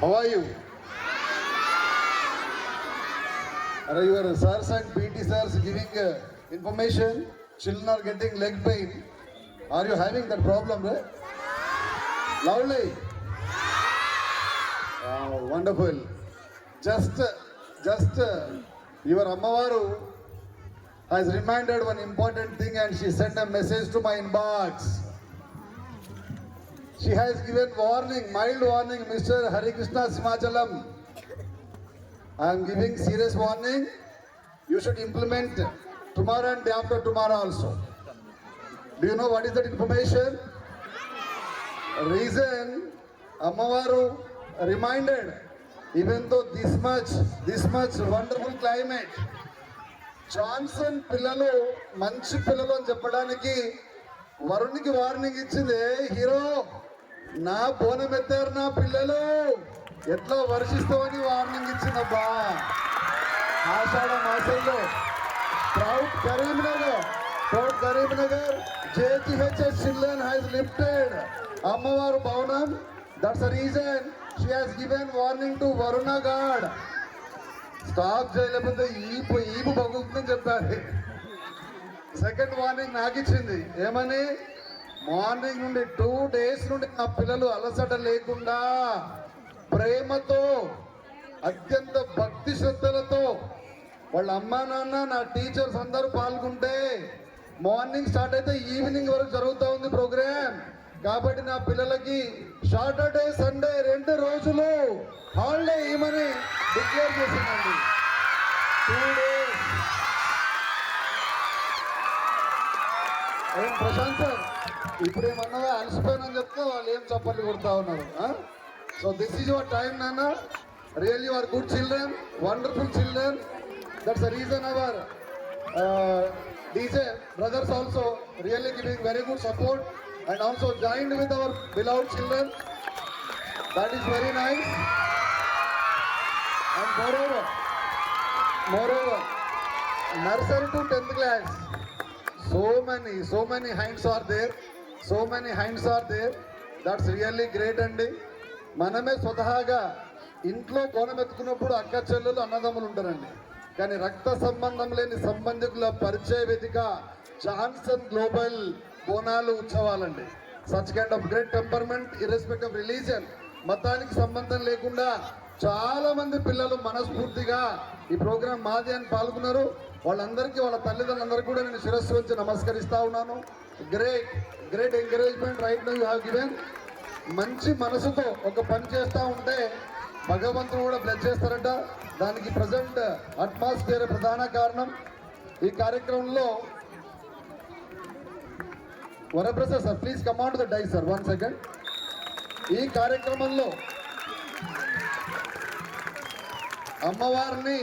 How are you? Are your sirs and PT sirs giving information? Children are getting leg pain. Are you having that problem, right? Loudly. Wonderful. Just your Ammavaru has reminded one important thing and she sent a message to my inbox. She has given warning, mild warning, Mr. Hari Krishna Simachalam. I am giving serious warning. You should implement tomorrow and day after tomorrow also. Do you know what is that information? Reason, Ammavaru reminded, even though this much wonderful climate, Johnson పిల్లలు మంచి పిల్లలు అని చెప్పడానికి వరుణ్కి warning ఇచ్చింది. Hero నా బోనం ఎత్తారు నా పిల్లలు ఎట్లా వర్షిస్తామని వార్నింగ్ ఇచ్చిందబ్బా. ఆషాఢ మాసంలో proud Karimnagar JGHS children has lifted అమ్మవారు భవనం. That's the reason she has given warning to Varuna God. Stop చేయలేకపోతే ఈపు పగులుతుందని చెప్పారు. సెకండ్ వార్నింగ్ నాకు ఇచ్చింది. ఏమని? మార్నింగ్ నుండి 2 days నుండి నా పిల్లలు అలసట లేకుండా ప్రేమతో అత్యంత భక్తి శ్రద్ధలతో వాళ్ళ అమ్మా నాన్న నా టీచర్స్ అందరూ పాల్గొంటే మార్నింగ్ స్టార్ట్ అయితే ఈవినింగ్ వరకు జరుగుతూ ఉంది ప్రోగ్రామ్. కాబట్టి నా పిల్లలకి సాటర్డే సండే 2 రోజులు హాలిడే ఇవ్వమని డిక్లేర్ చేసిందండి. 2 days. ఏం ప్రశాంత్ సార్ ఇప్పుడు ఏమన్నా అలసిపోయినని చెప్తే వాళ్ళు ఏం చప్పట్లు కొడతా ఉన్నారు. So this is your time నాన్న. Really you are good children, wonderful children. That's the reason our DJ brothers also really giving very good support and also joined with our beloved children. That is very nice. And moreover, nursery to 10th class, so many hands are there. That's really great అండి. మనమే స్వతహాగా ఇంట్లో కోణం ఎత్తుకున్నప్పుడు అక్క చెల్లెలు అన్నదమ్ములు ఉంటారండి. కానీ రక్త సంబంధం లేని సంబంధికుల పరిచయ వేదిక జాన్సన్ గ్లోబల్ బోనాలు ఉత్సవాలండి. Such kind of great temperament irrespect of religion, మతానికి సంబంధం లేకుండా చాలా మంది పిల్లలు మనస్ఫూర్తిగా ఈ ప్రోగ్రాం మాది అని పాల్గొన్నారు. వాళ్ళందరికీ వాళ్ళ తల్లిదండ్రులందరికీ కూడా నేను శిరస్సు వచ్చి నమస్కరిస్తా ఉన్నాను. Great encouragement right now you have given. మంచి మనసుతో ఒక పని చేస్తూ ఉంటే భగవంతుడు కూడా బ్లెస్ చేస్తారట. దానికి ప్రజెంట్ అట్మాస్ఫియర్ ప్రధాన కారణం. ఈ కార్యక్రమంలో Varaprasad sir please come on to the dais sir 1 second. ఈ కార్యక్రమంలో అమ్మవారిని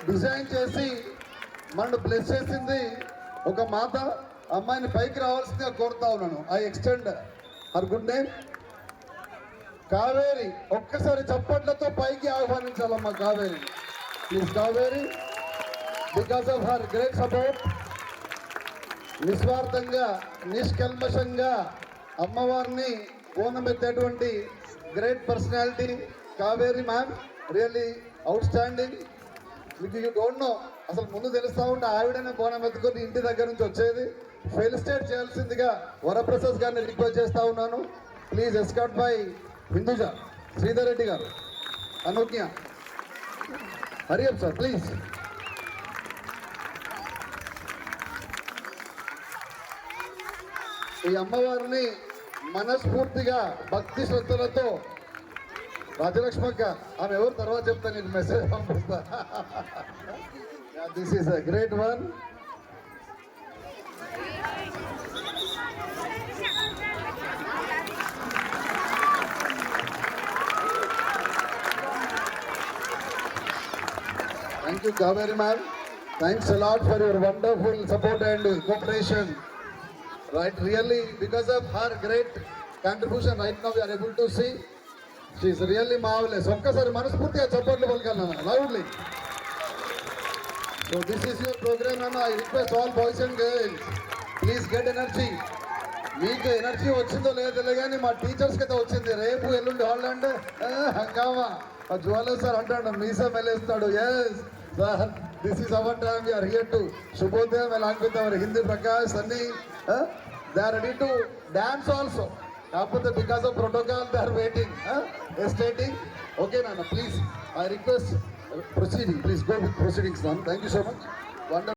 డిజైన్ చేసి మనను బ్లెస్ చేసింది ఒక మాత. అమ్మాయిని పైకి రావాల్సిందిగా కోరుతా ఉన్నాను. I extend her good name Kaveri. ఒక్కసారి చప్పట్లతో పైకి ఆహ్వానించాలమ్మా Kaveri. Please Kaveri. Because of her great support, నిస్వార్థంగా నిష్కల్మషంగా అమ్మవారిని పూర్ణమెత్తేటువంటి great personality Kaveri ma'am. Really outstanding. మీకు యూ డోంట్ నో, అసలు ముందు తెలుస్తూ ఉంటే ఆవిడనే బోనం ఎత్తుకొని ఇంటి దగ్గర నుంచి వచ్చేది. ఫెలిసిటేట్ చేయాల్సిందిగా వరప్రసాద్ గారిని రిక్వెస్ట్ చేస్తూ ఉన్నాను. Please escort by Hinduja Sridhar Reddy గారు, అనూజ్ఞ, హరియప్ సార్ ప్లీజ్. ఈ అమ్మవారిని మనస్ఫూర్తిగా భక్తి శ్రద్ధలతో రాజలక్ష్మక్క, ఆమె ఎవరు తర్వాత చెప్తా, నీకు మెసేజ్ పంపిస్తా. This is a great one. Thank you, Kaveri ma'am. Thanks a lot for your wonderful support and cooperation. Right, really, because of her great contribution, right now we are able to see she is really marvelous. ఒక్కసారి మనస్ఫూర్తిగా చప్పట్లు పలకాలన్నా loudly. So this is your program, Nana. I request all boys and girls, please get energy. మీకు energy వచ్చిందో లేదో కానీ మా టీచర్స్కి అయితే వచ్చింది. రేపు ఎల్లుండి హాలిడే హంగామా. మా జ్యువెలర్ సార్ అంటాడు మీసా మెలేస్తాడు. Yes sir, this is our time, you are here to శుభోదయం ఎలాంగ్ అవర్ హిందీ ప్రకాష్ అన్ని they are ready to dance also. కాకపోతే because of protocol they are waiting hesitating. Okay నాన్న, please I request proceeding, please go with proceedings నాన్న. Thank you so much. Wonder.